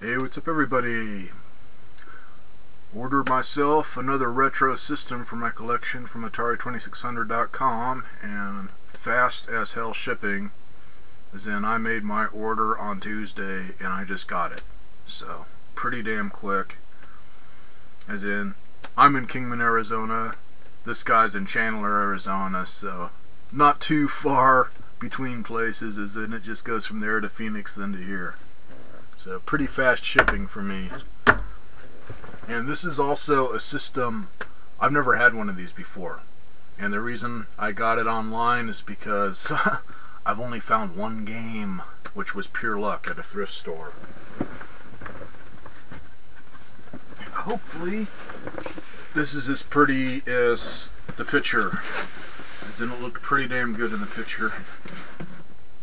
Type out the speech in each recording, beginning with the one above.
Hey, what's up everybody? Ordered myself another retro system for my collection from www.Atari2600com, and fast as hell shipping, as in I made my order on Tuesday and I just got it. So pretty damn quick, as in I'm in Kingman, Arizona, this guy's in Chandler, Arizona, so not too far between places, as in it just goes from there to Phoenix then to here. So pretty fast shipping for me. And this is also a system, I've never had one of these before. And the reason I got it online is because I've only found one game, which was pure luck at a thrift store. And hopefully this is as pretty as the picture. As in, it looked pretty damn good in the picture.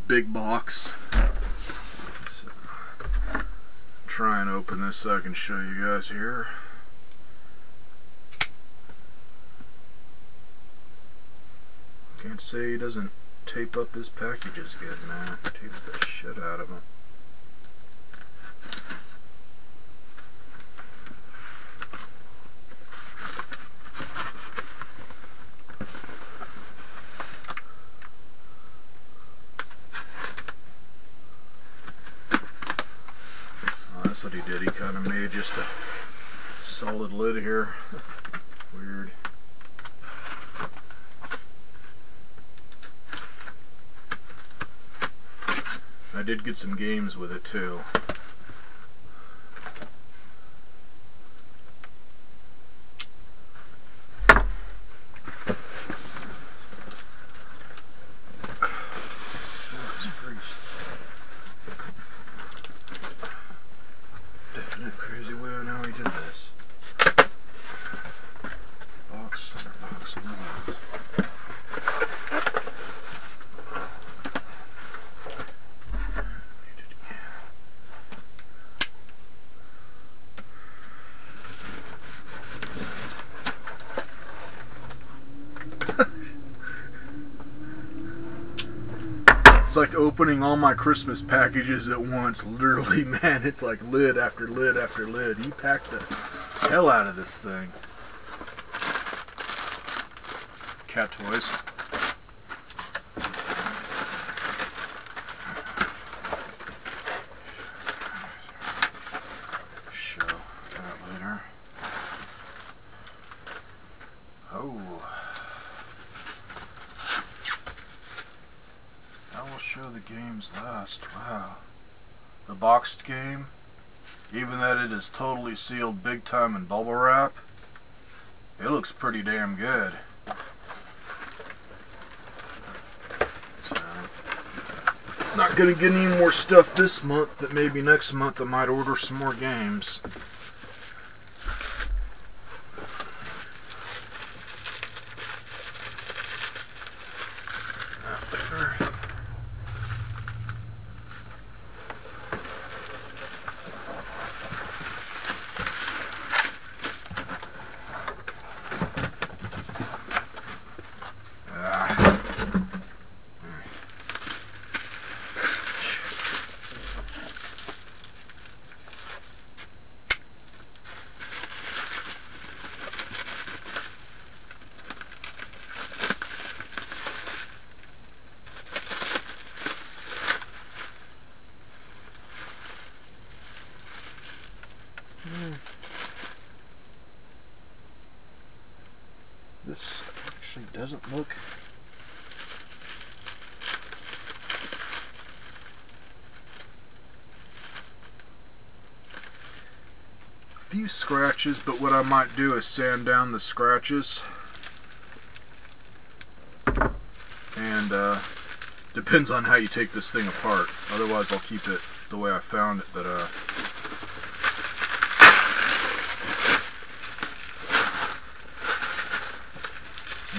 Big box. Try and open this so I can show you guys here. Can't say he doesn't tape up his packages good, man. Tapes the shit out of them. That's what he did. He kind of made just a solid lid here. Weird. I did get some games with it too. Crazy way on how he did this. Box under box under box. Need it again. It's like opening all my Christmas packages at once. Literally, man, it's like lid after lid after lid. He packed the hell out of this thing. Cat toys. Show that later. Oh. I will show the games last. Wow. The boxed game, even that it is totally sealed big time in bubble wrap, it looks pretty damn good. So, not gonna get any more stuff this month, but maybe next month I might order some more games. This actually doesn't look few scratches, but what I might do is sand down the scratches, and depends on how you take this thing apart. Otherwise I'll keep it the way I found it, but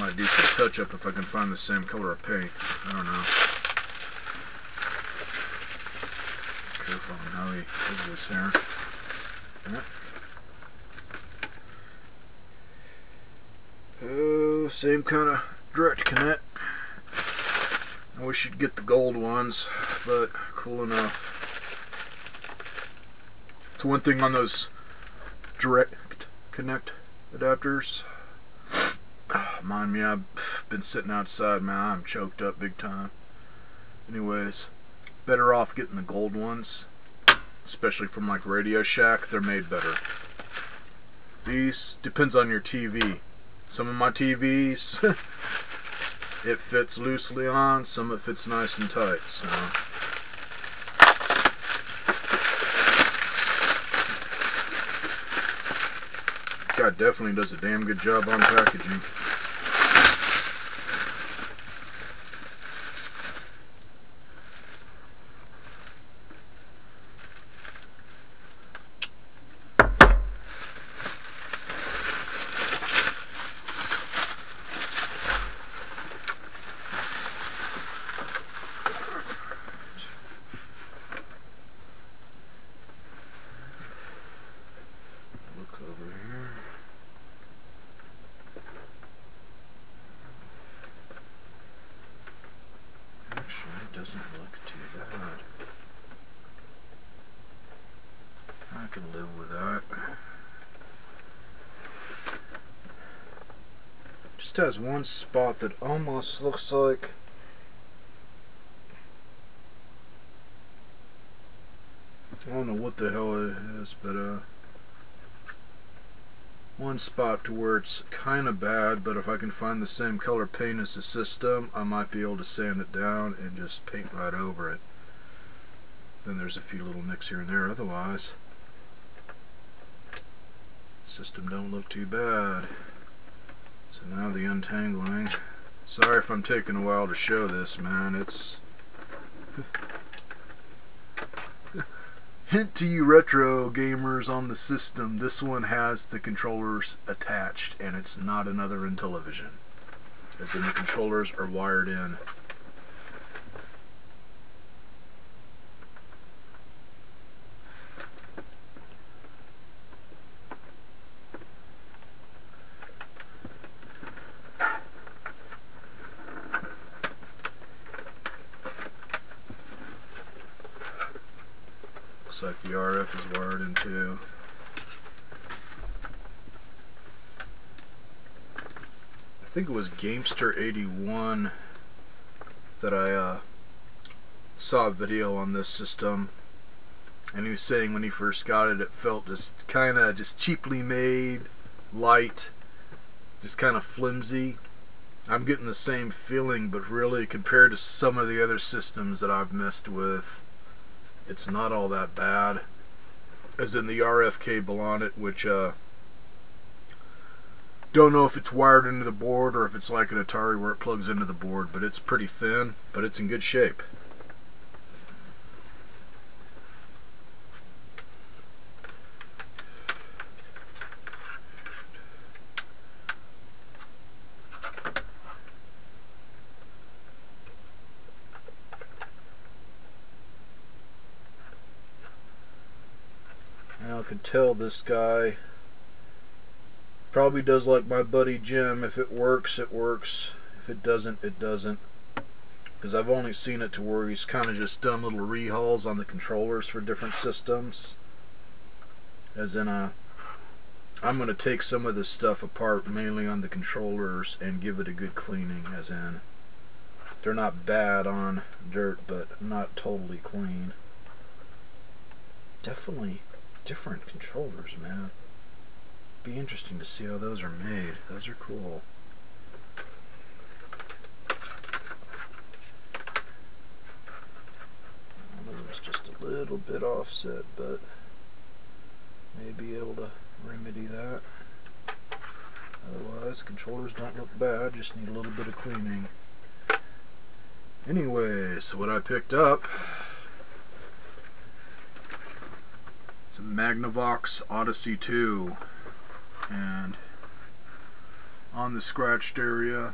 might do some touch up if I can find the same color of paint. I don't know. Careful on how he does this here. Oh, same kind of direct connect. I wish you'd get the gold ones, but cool enough. It's one thing on those direct connect adapters. Mind me, I've been sitting outside, man. I'm choked up big time. Anyways, better off getting the gold ones, especially from like Radio Shack. They're made better. These depends on your TV. Some of my TVs it fits loosely on, some it fits nice and tight. So guy definitely does a damn good job on packaging. Doesn't look too bad. I can live with that. Just has one spot that almost looks like I don't know what the hell it is, but one spot to where it's kind of bad, but if I can find the same color paint as the system, I might be able to sand it down and just paint right over it. Then there's a few little nicks here and there. Otherwise, the system don't look too bad. So now the untangling. Sorry if I'm taking a while to show this, man. It's hint to you retro gamers on the system, this one has the controllers attached and it's not another Intellivision, as in the controllers are wired in. Looks like the RF is wired in too. I think it was Gamester81 that I saw a video on this system, and he was saying when he first got it, it felt just kind of just cheaply made, light, just kind of flimsy. I'm getting the same feeling, but really compared to some of the other systems that I've messed with, it's not all that bad. As in the RF cable on it, which don't know if it's wired into the board or if it's like an Atari where it plugs into the board, but it's pretty thin, but it's in good shape. Now I can tell this guy probably does like my buddy Jim. If it works, it works. If it doesn't, it doesn't. Because I've only seen it to where he's kind of just done little rehauls on the controllers for different systems. As in, I'm going to take some of this stuff apart, mainly on the controllers, and give it a good cleaning. As in, they're not bad on dirt, but not totally clean. Definitely different controllers, man. Be interesting to see how those are made. Those are cool. One of them's just a little bit offset, but may be able to remedy that. Otherwise, controllers don't look bad, just need a little bit of cleaning. Anyway, so what I picked up, it's a Magnavox Odyssey 2, and on the scratched area,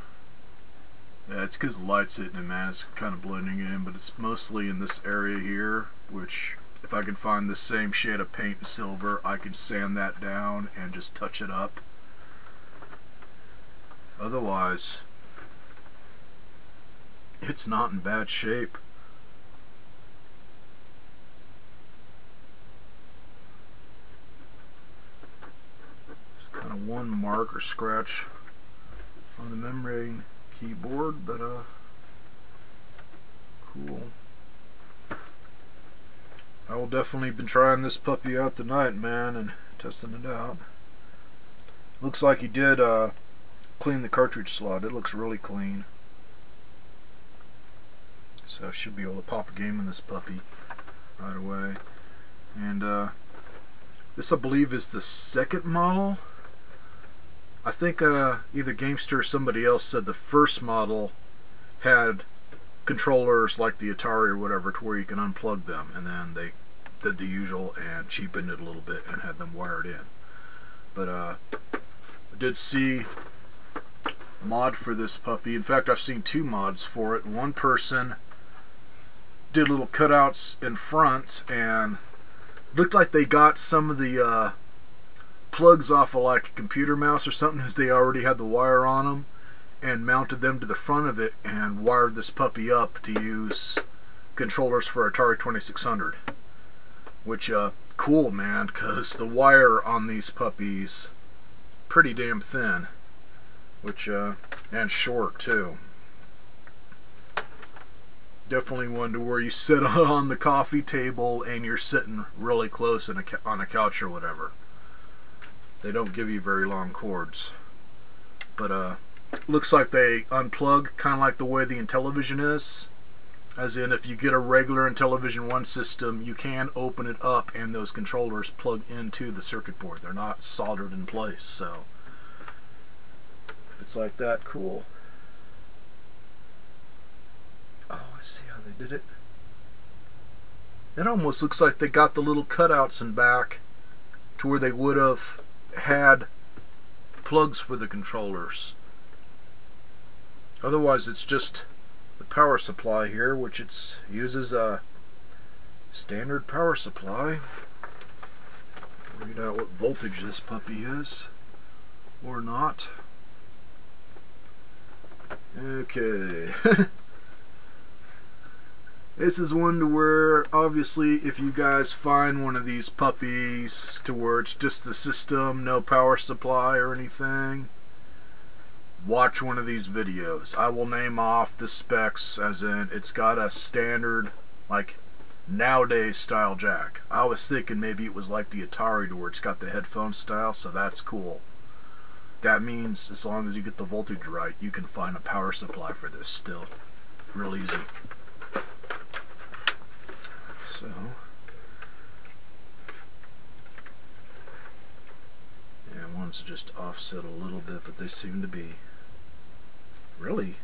yeah, it's because the light's hitting it, man, it's kind of blending it in, but it's mostly in this area here, which if I can find the same shade of paint and silver, I can sand that down and just touch it up. Otherwise, it's not in bad shape. mark or scratch on the membrane keyboard, but cool. I will definitely been trying this puppy out tonight, man, and testing it out. Looks like he did clean the cartridge slot. It looks really clean. So I should be able to pop a game in this puppy right away. And this, I believe, is the second model. I think either Gamester or somebody else said the first model had controllers like the Atari or whatever to where you can unplug them, and then they did the usual and cheapened it a little bit and had them wired in. But I did see a mod for this puppy. In fact, I've seen two mods for it. One person did little cutouts in front and looked like they got some of the plugs off of like a computer mouse or something, as they already had the wire on them, and mounted them to the front of it and wired this puppy up to use controllers for Atari 2600. Which, cool, man, because the wire on these puppies pretty damn thin, which and short too. Definitely one to where you sit on the coffee table and you're sitting really close on a couch or whatever. They don't give you very long cords, but looks like they unplug kind of like the way the Intellivision is. As in, if you get a regular Intellivision 1 system, you can open it up and those controllers plug into the circuit board. They're not soldered in place, so if it's like that, cool. Oh, I see how they did it. It almost looks like they got the little cutouts in back to where they would have had plugs for the controllers. Otherwise, it's just the power supply here, which it uses a standard power supply. Read out what voltage this puppy is, or not. Okay. This is one to where, obviously, if you guys find one of these puppies to where it's just the system, no power supply or anything, watch one of these videos. I will name off the specs, as in it's got a standard, like, nowadays style jack. I was thinking maybe it was like the Atari to where it's got the headphone style, so that's cool. That means as long as you get the voltage right, you can find a power supply for this still. Real easy. So, yeah, one's just offset a little bit, but they seem to be really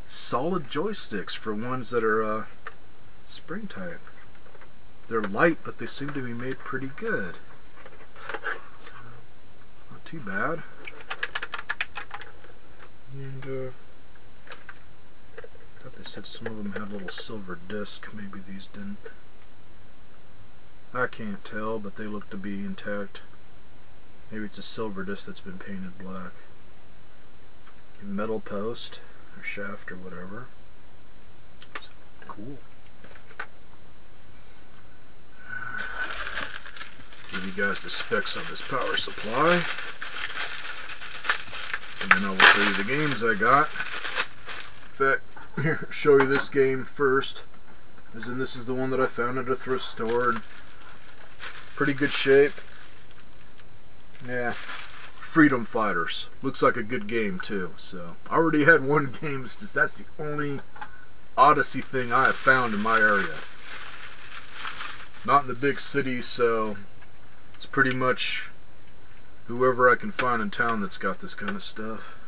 solid joysticks for ones that are spring type. They're light, but they seem to be made pretty good. So, not too bad. And I thought they said some of them had a little silver disc. Maybe these didn't. I can't tell, but they look to be intact. Maybe it's a silver disc that's been painted black. A metal post or shaft or whatever. Cool. Give you guys the specs on this power supply, and then I will show you the games I got. In fact, here, show you this game first, as in this is the one that I found at a thrift store. Pretty good shape. Yeah, Freedom Fighters. Looks like a good game too. So I already had one game. It's just that's the only Odyssey thing I have found in my area. Not in the big city, so it's pretty much whoever I can find in town that's got this kind of stuff.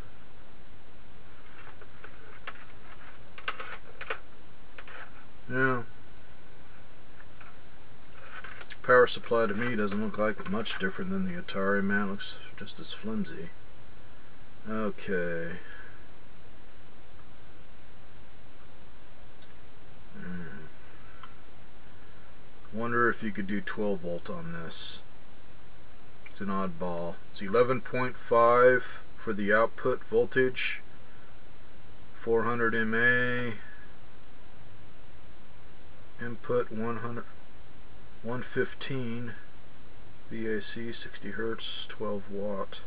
Yeah. Power supply to me doesn't look like much different than the Atari, man. It looks just as flimsy. Okay. Wonder if you could do 12 volt on this. It's an oddball. It's 11.5 for the output voltage, 400 mA, input 115 VAC, 60 Hertz, 12 watt.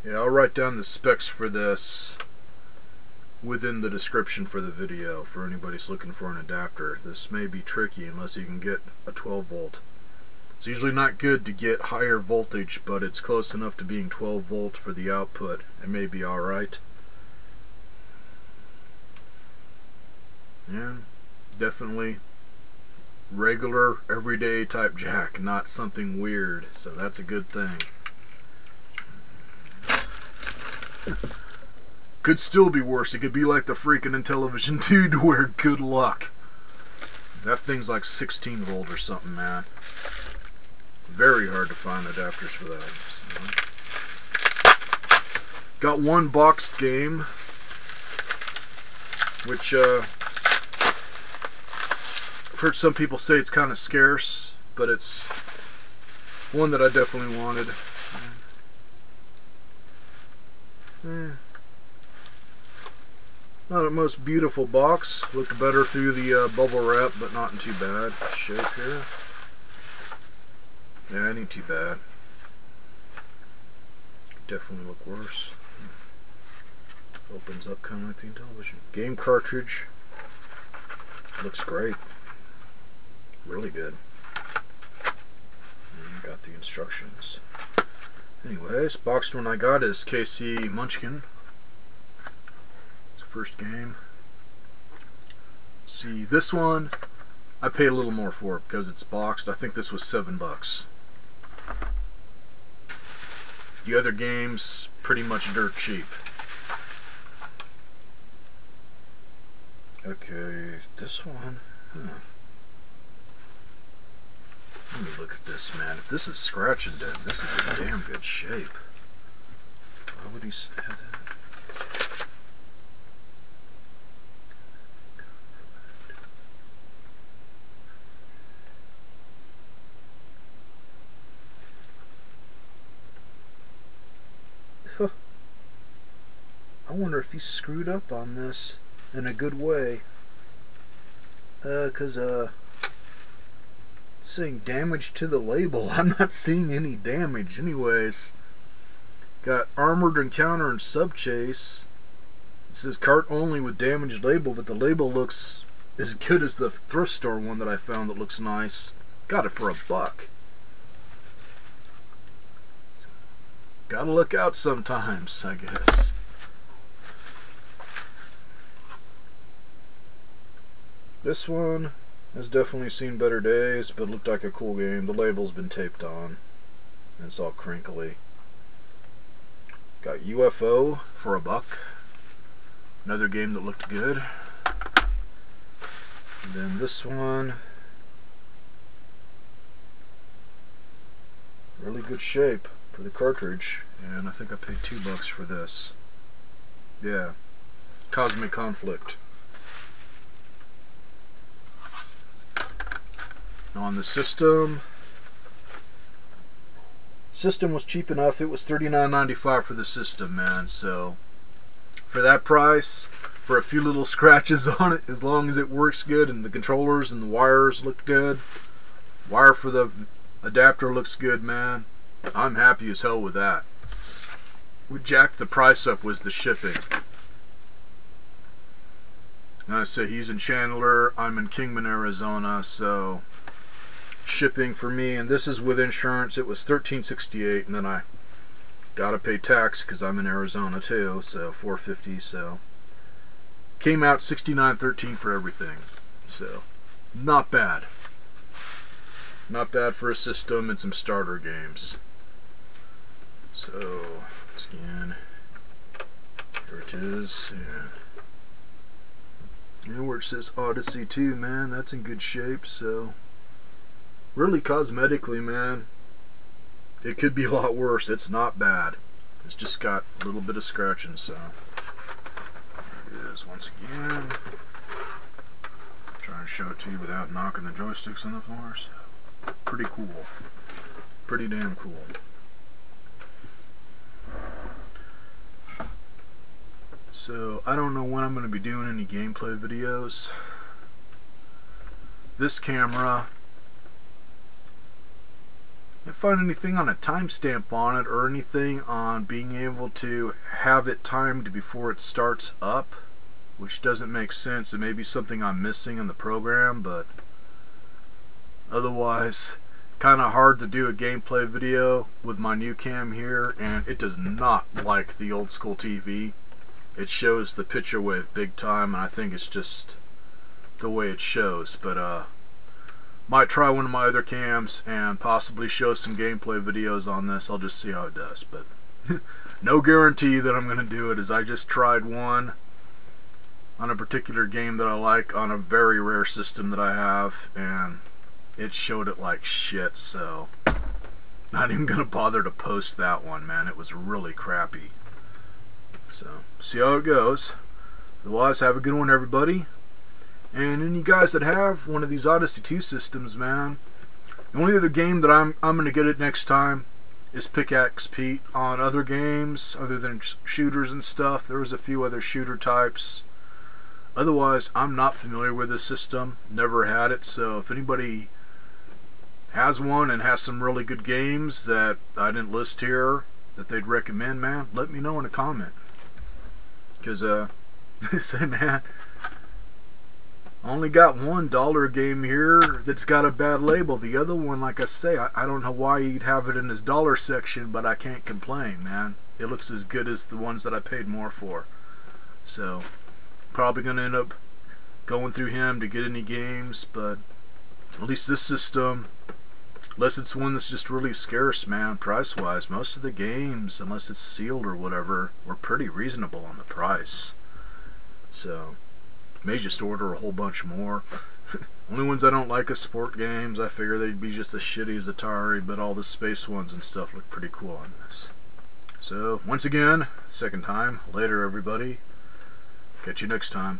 Yeah, I'll write down the specs for this within the description for the video for anybody's looking for an adapter. This may be tricky unless you can get a 12 volt. It's usually not good to get higher voltage, but it's close enough to being 12 volt for the output. It may be alright. Yeah, definitely regular, everyday type jack, not something weird, so that's a good thing. Could still be worse. It could be like the freaking Intellivision 2 to where good luck. That thing's like 16 volt or something, man. Very hard to find adapters for that. So. Got one boxed game, which I've heard some people say it's kind of scarce, but it's one that I definitely wanted. Not the most beautiful box. Looked better through the bubble wrap, but not in too bad shape here. Yeah, it ain't too bad. Could definitely look worse. Opens up kind of like the Intellivision. Game cartridge. Looks great. Really good. And got the instructions. Anyways, boxed one I got is KC Munchkin. It's the first game. See, this one I paid a little more for it because it's boxed. I think this was $7. The other games pretty much dirt cheap. Okay, this one. Let me look at this, man. If this is scratch and dent, this is in damn good shape. Why would he say that? Huh. I wonder if he screwed up on this in a good way. It's saying damage to the label. I'm not seeing any damage. Anyways, got Armored Encounter and Subchase. It says cart only with damaged label, but the label looks as good as the thrift store one that I found that looks nice. Got it for $1. Gotta look out sometimes, I guess. This one has definitely seen better days, but looked like a cool game. The label's been taped on, and it's all crinkly. Got UFO for $1. Another game that looked good. And then this one, really good shape for the cartridge, and I think I paid $2 for this. Yeah, Cosmic Conflict. On the system was cheap enough. It was $39.95 for the system, man. So for that price, for a few little scratches on it, as long as it works good and the controllers and the wires look good, wire for the adapter looks good, man, I'm happy as hell with that. What jacked the price up was the shipping. And I say he's in Chandler, I'm in Kingman, Arizona, so shipping for me, and this is with insurance, it was $13.68, and then I gotta pay tax because I'm in Arizona too, so $4.50. So came out $69.13 for everything. So not bad. Not bad for a system and some starter games. So once again, here it is. And where it says Odyssey 2, man, that's in good shape. So really, cosmetically, man, it could be a lot worse. It's not bad. It's just got a little bit of scratching, so there it is once again. Trying to show it to you without knocking the joysticks on the floor. So pretty cool. Pretty damn cool. So I don't know when I'm going to be doing any gameplay videos. This camera, Can't find anything on a timestamp on it or anything on being able to have it timed before it starts up, which doesn't make sense. It may be something I'm missing in the program, but otherwise kind of hard to do a gameplay video with my new cam here, and it does not like the old school TV. It shows the picture wave big time, and I think it's just the way it shows, but might try one of my other cams and possibly show some gameplay videos on this. I'll just see how it does, but no guarantee that I'm going to do it, as I just tried one on a particular game that I like on a very rare system that I have, and it showed it like shit, so not even gonna bother to post that one, man. It was really crappy. So, see how it goes. Otherwise, have a good one, everybody. And any guys that have one of these Odyssey 2 systems, man, the only other game that I'm gonna get it next time is Pickaxe Pete. On other games, other than shooters and stuff, there was a few other shooter types. Otherwise, I'm not familiar with this system, never had it, so if anybody has one and has some really good games that I didn't list here that they'd recommend, man, let me know in a comment. Because, say, man, I only got $1 game here that's got a bad label. The other one, like I say, I don't know why he'd have it in his dollar section, but I can't complain, man. It looks as good as the ones that I paid more for. So, probably going to end up going through him to get any games, but at least this system, unless it's one that's just really scarce, man, price-wise, most of the games, unless it's sealed or whatever, were pretty reasonable on the price. So, may just order a whole bunch more. Only ones I don't like is sport games. I figure they'd be just as shitty as Atari, but all the space ones and stuff look pretty cool on this. So, once again, second time, later everybody. Catch you next time.